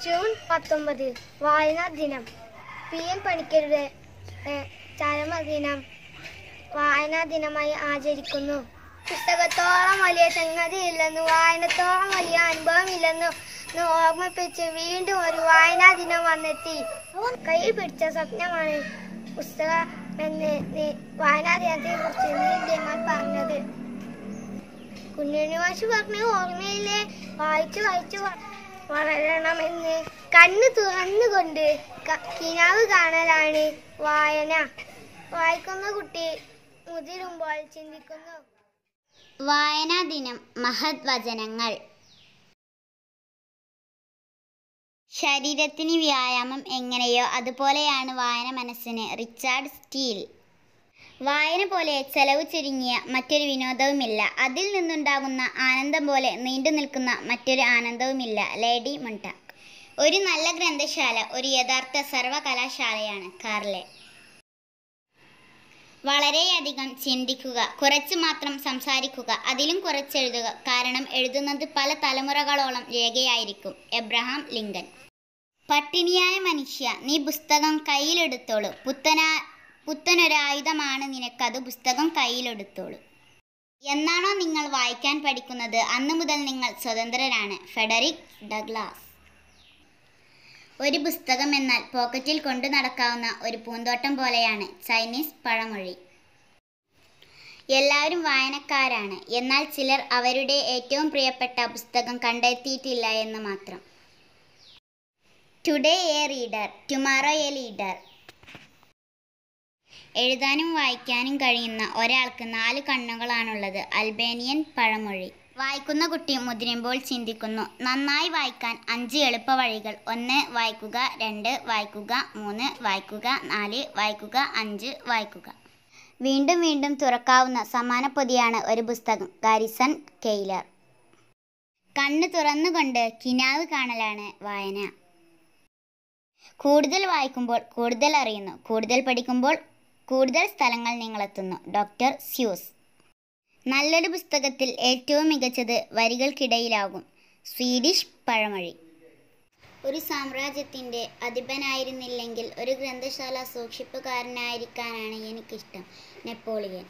June 19 വായനാ ദിനം. PM പണിക്കരുടെ ചരമദിനം വായനാ ദിനമായി ആചരിക്കുന്നു. പുസ്തകത്തോളം വലിയ സംഗതിയില്ലെന്നും വായനത്തോളം വലിയ അനുഭവമില്ലെന്നും ഓർമ്മിപ്പിച്ച് വീണ്ടും ഒരു വായനാ ദിനം വന്നെത്തി. കൈ പിടിച്ച സ്വപ്നമാണ് പുസ്തകമെന്ന് വായനാ ദിനത്തെ കുറിച്ച് നീതിമാർ പറഞ്ഞത്. കുഞ്ഞുണ്ണി മാഷ് പറഞ്ഞ ഓർമ്മയിലെ വായിച്ചു വളരണമെന്ന് കണ്ണ് തുറന്നുകൊണ്ട് കിനാവ് കാണലാണ് വായന. വായിക്കുന്ന കുട്ടി മുതിരുമ്പോൾ ചിന്തിക്കുന്നു. വായനാ ദിനം മഹത് വചനങ്ങൾ. ശരീരത്തിന് വ്യായാമം എങ്ങനെയോ അതുപോലെയാണ് വായന മനസ്സിന്. Richard steel. വായന പോലെ ചെലവ് ചുരുങ്ങിയ മറ്റൊരു വിനോദവുമില്ല. അതിൽ നിന്നുണ്ടാകുന്ന ആനന്ദം പോലെ നീണ്ടു നിൽക്കുന്ന മറ്റൊരു ആനന്ദവുമില്ല. ലേഡി മൊണ്ടാക്. ഒരു നല്ല ഗ്രന്ഥശാല ഒരു യഥാർത്ഥ സർവകലാശാലയാണ്. കാർലെ. വളരെയധികം ചിന്തിക്കുക, കുറച്ച് മാത്രം സംസാരിക്കുക, അതിലും കുറച്ചെഴുതുക. കാരണം എഴുതുന്നത് പല തലമുറകളോളം രേഖയായിരിക്കും. Abraham Lincoln. പട്ടിണിയായ മനുഷ്യ, നീ പുസ്തകം കയ്യിലെടുത്തോളൂ. പുത്തനൊരായുധമാണ് നിനക്കത്. പുസ്തകം കയ്യിലെടുത്തോളൂ. എന്നാണോ നിങ്ങൾ വായിക്കാൻ പഠിക്കുന്നത് അന്നു മുതൽ നിങ്ങൾ സ്വതന്ത്രരാണ്. Federico Douglas. ഒരു പുസ്തകം എന്നാൽ പോക്കറ്റിൽ കൊണ്ടു നടക്കാവുന്ന ഒരു പൂന്തോട്ടം പോലെയാണ്. ചൈനീസ് പഴമൊഴി. എല്ലാവരും വായനക്കാരാണ്, എന്നാൽ ചിലർ അവരുടെ ഏറ്റവും പ്രിയപ്പെട്ട പുസ്തകം കണ്ടെത്തിയിട്ടില്ല എന്ന് മാത്രം. Today A reader, tomorrow A leader. എഴുതാനും വായിക്കാനും കഴിയുന്ന ഒരാൾക്ക് 4 കണ്ണുകളാണുള്ളത്. അൽബേനിയൻ പഴമൊഴി. വായിക്കുന്ന കുട്ടി മുതിരുമ്പോൾ ചിന്തിക്കുന്നു. നന്നായി വായിക്കാൻ 5 എളുപ്പ വഴികൾ. 1 വായിക്കുക, 2 വായിക്കുക, 3 വായിക്കുക, 4 വായിക്കുക, 5 വായിക്കുക. വീണ്ടും വീണ്ടും തുറക്കാവുന്ന സമാന പൊതിയാണ് ഒരു പുസ്തകം. Garrison Kähler. കണ്ണ് തുറന്നുകൊണ്ട് കിനാവ് കാണലാണ് വായന. കൂടുതൽ വായിക്കുമ്പോൾ കൂടുതൽ അറിയുന്നു. കൂടുതൽ പഠിക്കുമ്പോൾ കൂടുതൽ സ്ഥലങ്ങൾ നിങ്ങളെത്തുന്നു. Doctor Zeus. നല്ലൊരു പുസ്തകത്തിൽ ഏറ്റവും മികച്ചത് വരികൾക്കിടയിലാകും. സ്വീഡിഷ് പഴമൊഴി. ഒരു സാമ്രാജ്യത്തിൻ്റെ അധിപനായിരുന്നില്ലെങ്കിൽ ഒരു ഗ്രന്ഥശാല സൂക്ഷിപ്പുകാരനായിരിക്കാനാണ് എനിക്കിഷ്ടം. നെപ്പോളിയൻ.